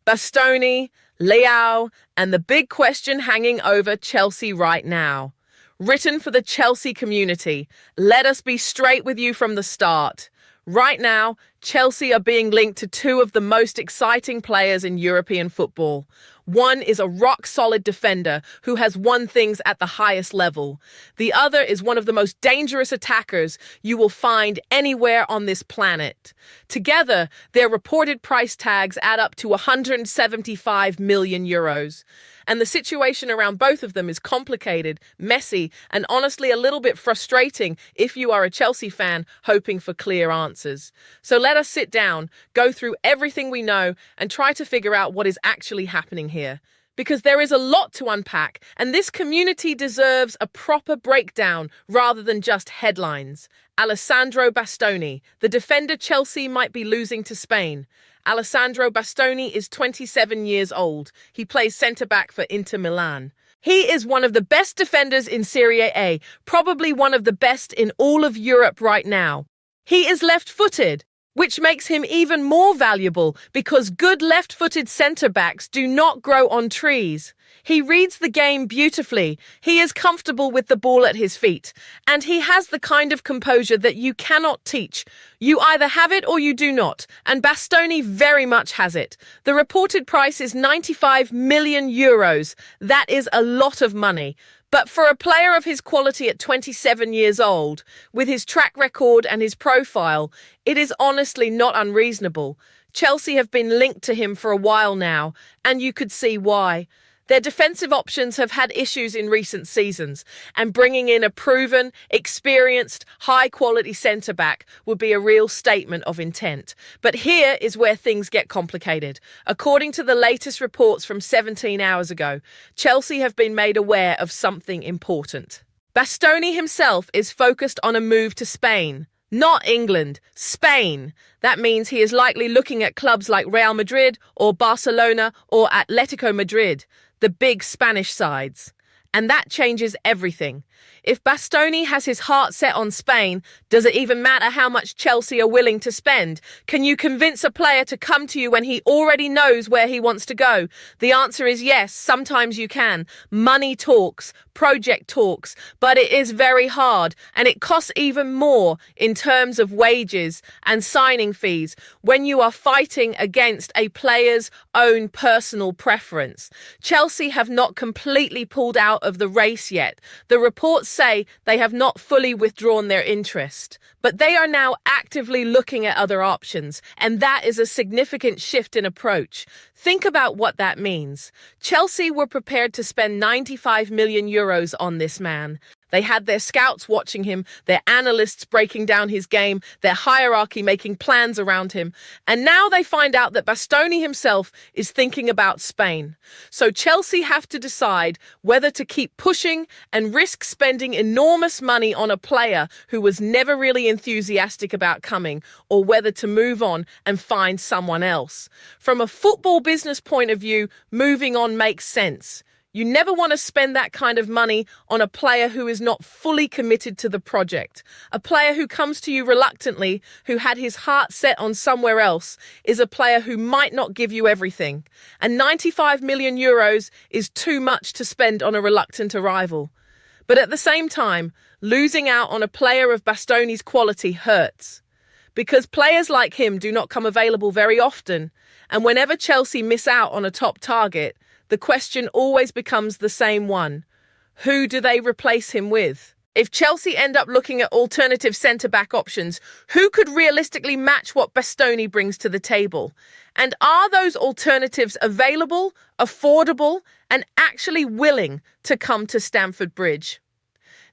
Bastoni, Leao, and the big question hanging over Chelsea right now. Written for the Chelsea community, let us be straight with you from the start. Right now, Chelsea are being linked to two of the most exciting players in European football. One is a rock-solid defender who has won things at the highest level. The other is one of the most dangerous attackers you will find anywhere on this planet. Together, their reported price tags add up to 175 million euros. And the situation around both of them is complicated, messy, and honestly a little bit frustrating if you are a Chelsea fan hoping for clear answers. So let us sit down, go through everything we know, and try to figure out what is actually happening here. Because there is a lot to unpack, and this community deserves a proper breakdown rather than just headlines. Alessandro Bastoni, the defender Chelsea might be losing to Spain. Alessandro Bastoni is 27 years old. He plays centre-back for Inter Milan. He is one of the best defenders in Serie A, probably one of the best in all of Europe right now. He is left-footed, which makes him even more valuable because good left-footed centre-backs do not grow on trees. He reads the game beautifully, he is comfortable with the ball at his feet, and he has the kind of composure that you cannot teach. You either have it or you do not, and Bastoni very much has it. The reported price is 95 million euros. That is a lot of money. But for a player of his quality at 27 years old, with his track record and his profile, it is honestly not unreasonable. Chelsea have been linked to him for a while now, and you could see why. Their defensive options have had issues in recent seasons, and bringing in a proven, experienced, high-quality centre-back would be a real statement of intent. But here is where things get complicated. According to the latest reports from 17 hours ago, Chelsea have been made aware of something important. Bastoni himself is focused on a move to Spain. Not England, Spain. That means he is likely looking at clubs like Real Madrid or Barcelona or Atletico Madrid, the big Spanish sides. And that changes everything. If Bastoni has his heart set on Spain, does it even matter how much Chelsea are willing to spend? Can you convince a player to come to you when he already knows where he wants to go? The answer is yes, sometimes you can. Money talks, project talks, but it is very hard, and it costs even more in terms of wages and signing fees when you are fighting against a player's own personal preference. Chelsea have not completely pulled out of the race yet. The reports say they have not fully withdrawn their interest, but they are now actively looking at other options, and that is a significant shift in approach. Think about what that means. Chelsea were prepared to spend 95 million euros on this man. They had their scouts watching him, their analysts breaking down his game, their hierarchy making plans around him. And now they find out that Bastoni himself is thinking about Spain. So Chelsea have to decide whether to keep pushing and risk spending enormous money on a player who was never really enthusiastic about coming, or whether to move on and find someone else. From a football business point of view, moving on makes sense. You never want to spend that kind of money on a player who is not fully committed to the project. A player who comes to you reluctantly, who had his heart set on somewhere else, is a player who might not give you everything. And 95 million euros is too much to spend on a reluctant arrival. But at the same time, losing out on a player of Bastoni's quality hurts. Because players like him do not come available very often. And whenever Chelsea miss out on a top target, the question always becomes the same one. Who do they replace him with? If Chelsea end up looking at alternative centre-back options, who could realistically match what Bastoni brings to the table? And are those alternatives available, affordable, and actually willing to come to Stamford Bridge?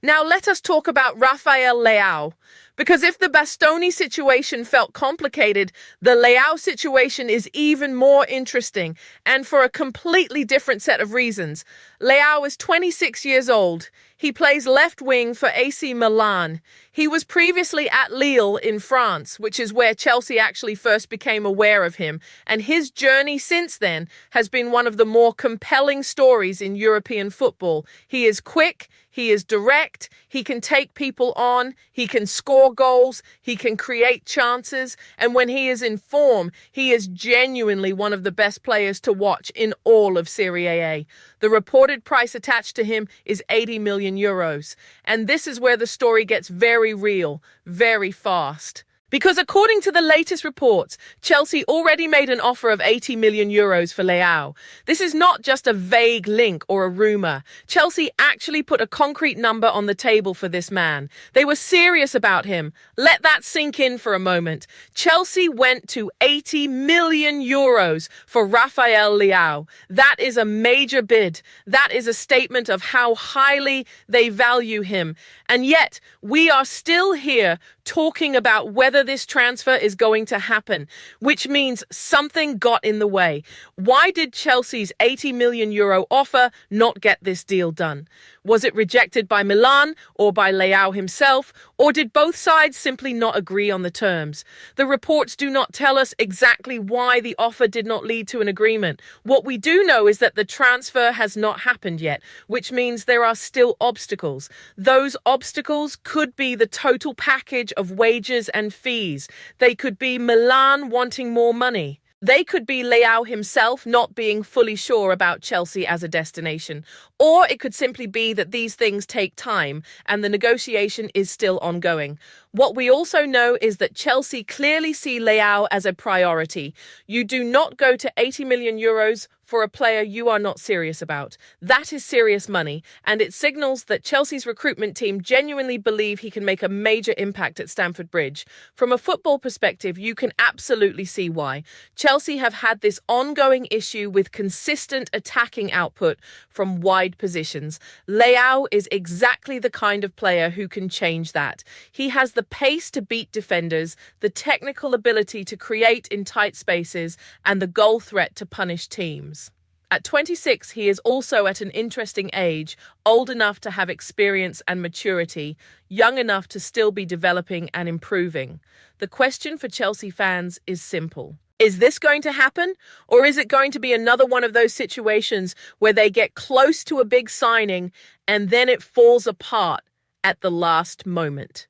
Now let us talk about Rafael Leao. Because if the Bastoni situation felt complicated, the Leao situation is even more interesting, and for a completely different set of reasons. Leao is 26 years old. He plays left wing for AC Milan. He was previously at Lille in France, which is where Chelsea actually first became aware of him, and his journey since then has been one of the more compelling stories in European football. He is quick, he is direct, he can take people on, he can score goals, he can create chances, and when he is in form, he is genuinely one of the best players to watch in all of Serie A. The reported price attached to him is 80 million euros, and this is where the story gets very real, very fast. Because according to the latest reports, Chelsea already made an offer of 80 million euros for Leao. This is not just a vague link or a rumour. Chelsea actually put a concrete number on the table for this man. They were serious about him. Let that sink in for a moment. Chelsea went to 80 million euros for Rafael Leao. That is a major bid. That is a statement of how highly they value him. And yet, we are still here talking about whether this transfer is going to happen, which means something got in the way. Why did Chelsea's 80 million euro offer not get this deal done? Was it rejected by Milan or by Leao himself, or did both sides simply not agree on the terms? The reports do not tell us exactly why the offer did not lead to an agreement. What we do know is that the transfer has not happened yet, which means there are still obstacles. Those obstacles could be the total package of wages and fees. They could be Milan wanting more money. They could be Leao himself not being fully sure about Chelsea as a destination. Or it could simply be that these things take time and the negotiation is still ongoing. What we also know is that Chelsea clearly see Leao as a priority. You do not go to 80 million euros for a player you are not serious about. That is serious money, and it signals that Chelsea's recruitment team genuinely believe he can make a major impact at Stamford Bridge. From a football perspective, you can absolutely see why. Chelsea have had this ongoing issue with consistent attacking output from wide positions. Leao is exactly the kind of player who can change that. He has the pace to beat defenders, the technical ability to create in tight spaces, and the goal threat to punish teams. At 26, he is also at an interesting age, old enough to have experience and maturity, young enough to still be developing and improving. The question for Chelsea fans is simple. Is this going to happen? Or is it going to be another one of those situations where they get close to a big signing and then it falls apart at the last moment?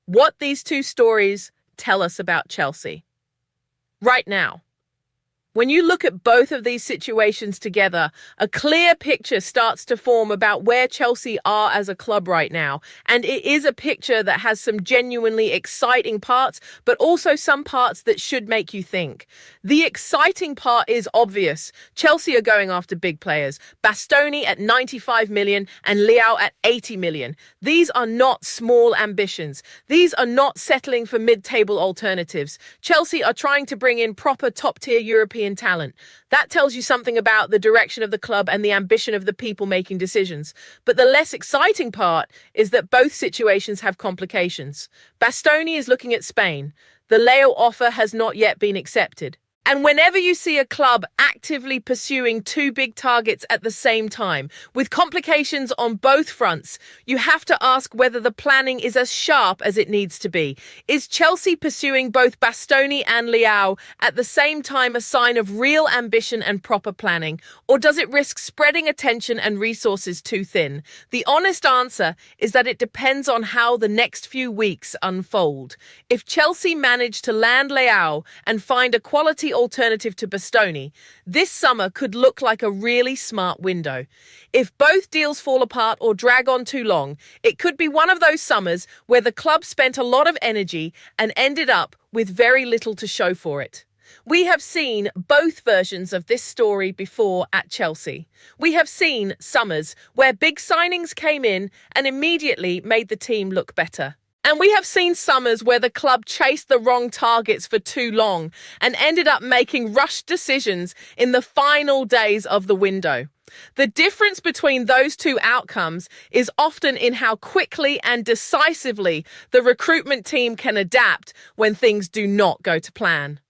What these two stories tell us about Chelsea. Right now, when you look at both of these situations together, a clear picture starts to form about where Chelsea are as a club right now. And it is a picture that has some genuinely exciting parts, but also some parts that should make you think. The exciting part is obvious. Chelsea are going after big players. Bastoni at 95 million and Leao at 80 million. These are not small ambitions. These are not settling for mid-table alternatives. Chelsea are trying to bring in proper top-tier European talent. That tells you something about the direction of the club and the ambition of the people making decisions. But the less exciting part is that both situations have complications. Bastoni is looking at Spain. The Leao offer has not yet been accepted. And whenever you see a club actively pursuing two big targets at the same time, with complications on both fronts, you have to ask whether the planning is as sharp as it needs to be. Is Chelsea pursuing both Bastoni and Leao at the same time a sign of real ambition and proper planning? Or does it risk spreading attention and resources too thin? The honest answer is that it depends on how the next few weeks unfold. If Chelsea manage to land Leao and find a quality alternative to Bastoni, this summer could look like a really smart window. If both deals fall apart or drag on too long, it could be one of those summers where the club spent a lot of energy and ended up with very little to show for it. We have seen both versions of this story before at Chelsea. We have seen summers where big signings came in and immediately made the team look better. And we have seen summers where the club chased the wrong targets for too long and ended up making rushed decisions in the final days of the window. The difference between those two outcomes is often in how quickly and decisively the recruitment team can adapt when things do not go to plan.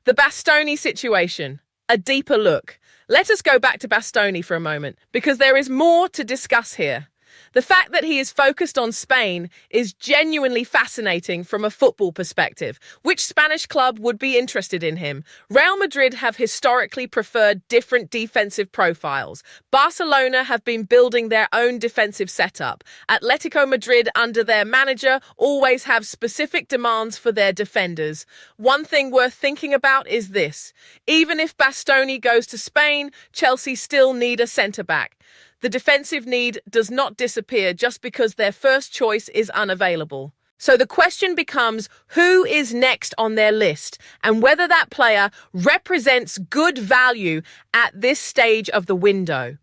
The Bastoni situation, a deeper look. Let us go back to Bastoni for a moment, because there is more to discuss here. The fact that he is focused on Spain is genuinely fascinating from a football perspective. Which Spanish club would be interested in him? Real Madrid have historically preferred different defensive profiles. Barcelona have been building their own defensive setup. Atletico Madrid, under their manager, always have specific demands for their defenders. One thing worth thinking about is this. Even if Bastoni goes to Spain, Chelsea still need a centre-back. The defensive need does not disappear just because their first choice is unavailable. So the question becomes who is next on their list and whether that player represents good value at this stage of the window.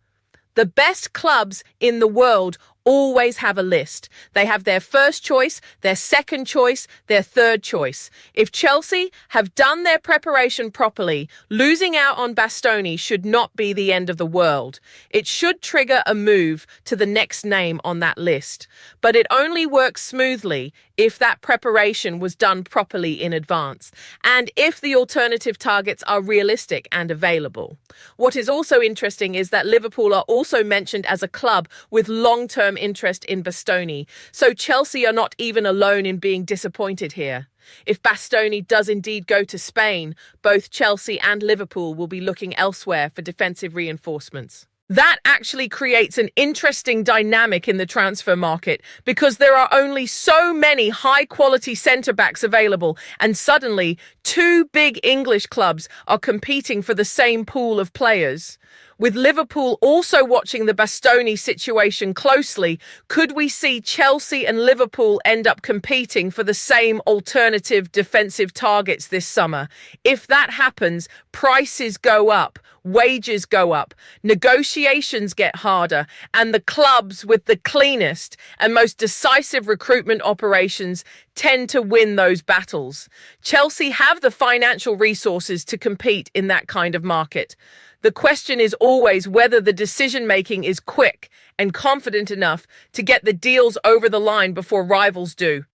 The best clubs in the world always have a list. They have their first choice, their second choice, their third choice. If Chelsea have done their preparation properly, losing out on Bastoni should not be the end of the world. It should trigger a move to the next name on that list. But it only works smoothly if that preparation was done properly in advance, and if the alternative targets are realistic and available. What is also interesting is that Liverpool are also mentioned as a club with long-term interest in Bastoni, so Chelsea are not even alone in being disappointed here. If Bastoni does indeed go to Spain, both Chelsea and Liverpool will be looking elsewhere for defensive reinforcements. That actually creates an interesting dynamic in the transfer market because there are only so many high-quality centre-backs available, and suddenly two big English clubs are competing for the same pool of players. With Liverpool also watching the Bastoni situation closely, could we see Chelsea and Liverpool end up competing for the same alternative defensive targets this summer? If that happens, prices go up, wages go up, negotiations get harder, and the clubs with the cleanest and most decisive recruitment operations tend to win those battles. Chelsea have the financial resources to compete in that kind of market. The question is always whether the decision-making is quick and confident enough to get the deals over the line before rivals do.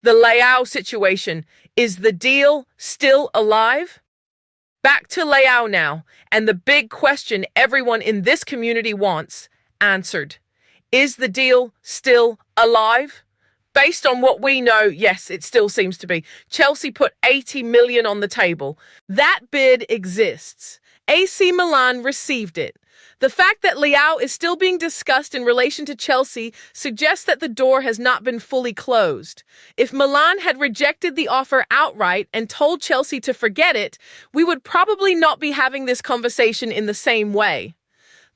The Leao situation. Is the deal still alive? Back to Leao now, and the big question everyone in this community wants answered. Is the deal still alive? Based on what we know, yes, it still seems to be. Chelsea put 80 million on the table. That bid exists. AC Milan received it. The fact that Leao is still being discussed in relation to Chelsea suggests that the door has not been fully closed. If Milan had rejected the offer outright and told Chelsea to forget it, we would probably not be having this conversation in the same way.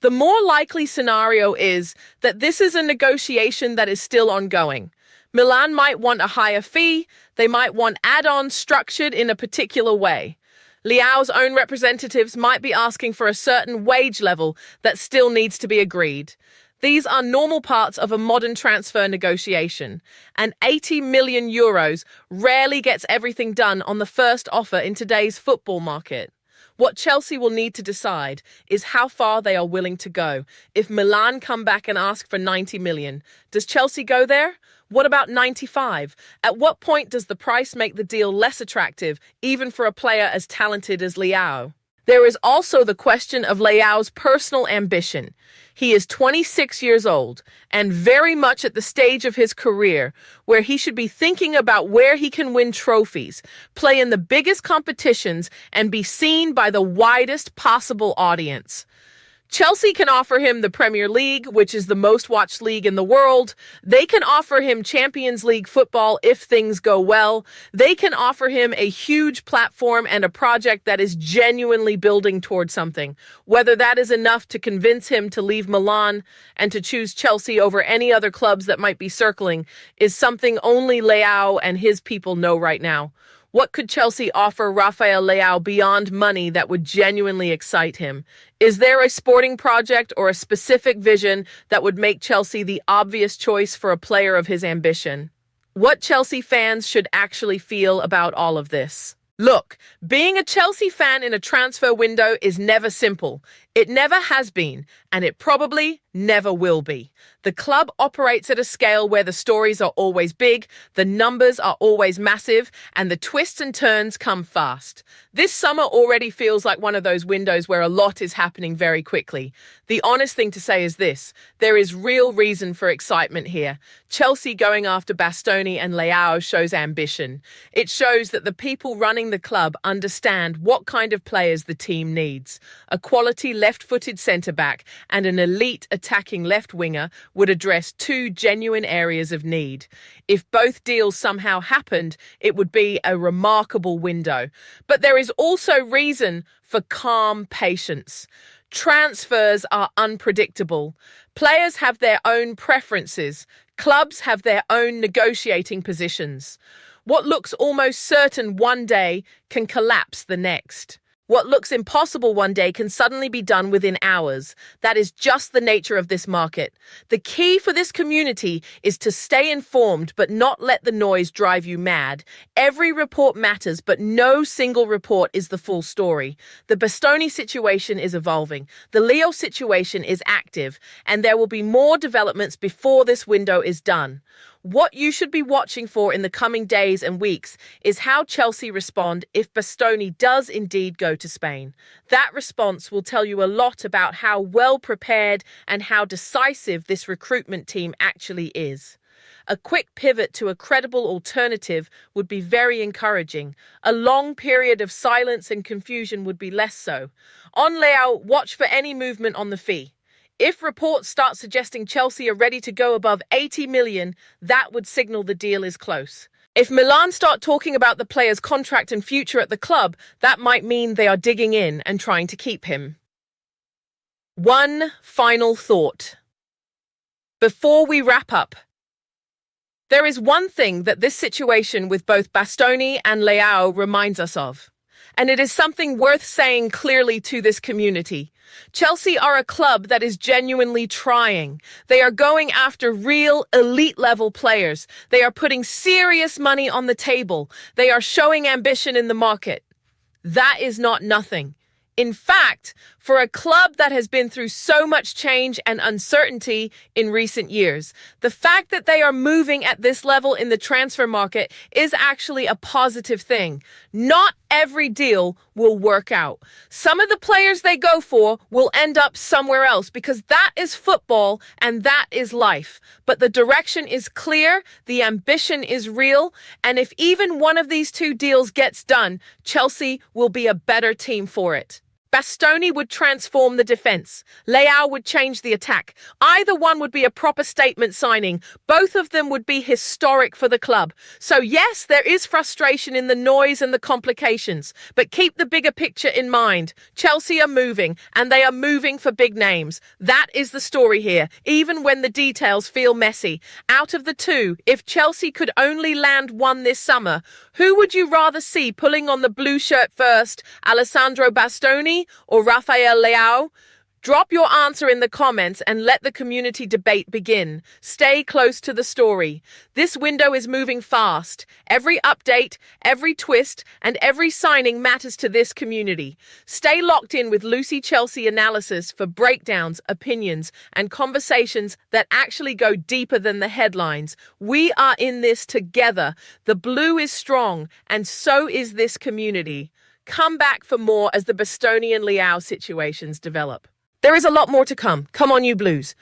The more likely scenario is that this is a negotiation that is still ongoing. Milan might want a higher fee, they might want add-ons structured in a particular way. Leao's own representatives might be asking for a certain wage level that still needs to be agreed. These are normal parts of a modern transfer negotiation, and 80 million euros rarely gets everything done on the first offer in today's football market. What Chelsea will need to decide is how far they are willing to go. If Milan come back and ask for 90 million, does Chelsea go there? What about 95? At what point does the price make the deal less attractive, even for a player as talented as Leao? There is also the question of Leao's personal ambition. He is 26 years old and very much at the stage of his career where he should be thinking about where he can win trophies, play in the biggest competitions, and be seen by the widest possible audience. Chelsea can offer him the Premier League, which is the most watched league in the world. They can offer him Champions League football if things go well. They can offer him a huge platform and a project that is genuinely building towards something. Whether that is enough to convince him to leave Milan and to choose Chelsea over any other clubs that might be circling is something only Leao and his people know right now. What could Chelsea offer Rafael Leao beyond money that would genuinely excite him? Is there a sporting project or a specific vision that would make Chelsea the obvious choice for a player of his ambition? What Chelsea fans should actually feel about all of this? Look, being a Chelsea fan in a transfer window is never simple. It never has been, and it probably never will be. The club operates at a scale where the stories are always big, the numbers are always massive, and the twists and turns come fast. This summer already feels like one of those windows where a lot is happening very quickly. The honest thing to say is this: there is real reason for excitement here. Chelsea going after Bastoni and Leao shows ambition. It shows that the people running the club understand what kind of players the team needs. A quality left-footed centre-back and an elite attacking left-winger would address two genuine areas of need. If both deals somehow happened, it would be a remarkable window. But there is also reason for calm patience. Transfers are unpredictable. Players have their own preferences. Clubs have their own negotiating positions. What looks almost certain one day can collapse the next. What looks impossible one day can suddenly be done within hours. That is just the nature of this market. The key for this community is to stay informed but not let the noise drive you mad. Every report matters, but no single report is the full story. The Bastoni situation is evolving. The Leao situation is active, and there will be more developments before this window is done. What you should be watching for in the coming days and weeks is how Chelsea respond if Bastoni does indeed go to Spain. That response will tell you a lot about how well prepared and how decisive this recruitment team actually is. A quick pivot to a credible alternative would be very encouraging. A long period of silence and confusion would be less so. On Leao, watch for any movement on the fee. If reports start suggesting Chelsea are ready to go above 80 million, that would signal the deal is close. If Milan start talking about the player's contract and future at the club, that might mean they are digging in and trying to keep him. One final thought before we wrap up. There is one thing that this situation with both Bastoni and Leao reminds us of, and it is something worth saying clearly to this community. Chelsea are a club that is genuinely trying. They are going after real elite-level players. They are putting serious money on the table. They are showing ambition in the market. That is not nothing. In fact, for a club that has been through so much change and uncertainty in recent years, the fact that they are moving at this level in the transfer market is actually a positive thing. Not every deal will work out. Some of the players they go for will end up somewhere else because that is football and that is life. But the direction is clear, the ambition is real, and if even one of these two deals gets done, Chelsea will be a better team for it. Bastoni would transform the defense. Leao would change the attack. Either one would be a proper statement signing. Both of them would be historic for the club. So yes, there is frustration in the noise and the complications, but keep the bigger picture in mind. Chelsea are moving, and they are moving for big names. That is the story here, even when the details feel messy. Out of the two, if Chelsea could only land one this summer, who would you rather see pulling on the blue shirt first, Alessandro Bastoni or Rafael Leao? Drop your answer in the comments and let the community debate begin. Stay close to the story. This window is moving fast. Every update, every twist, and every signing matters to this community. Stay locked in with Lucy Chelsea analysis for breakdowns, opinions, and conversations that actually go deeper than the headlines. We are in this together. The blue is strong, and so is this community. Come back for more as the Bastoni and Leao situations develop. There is a lot more to come. Come on, you Blues.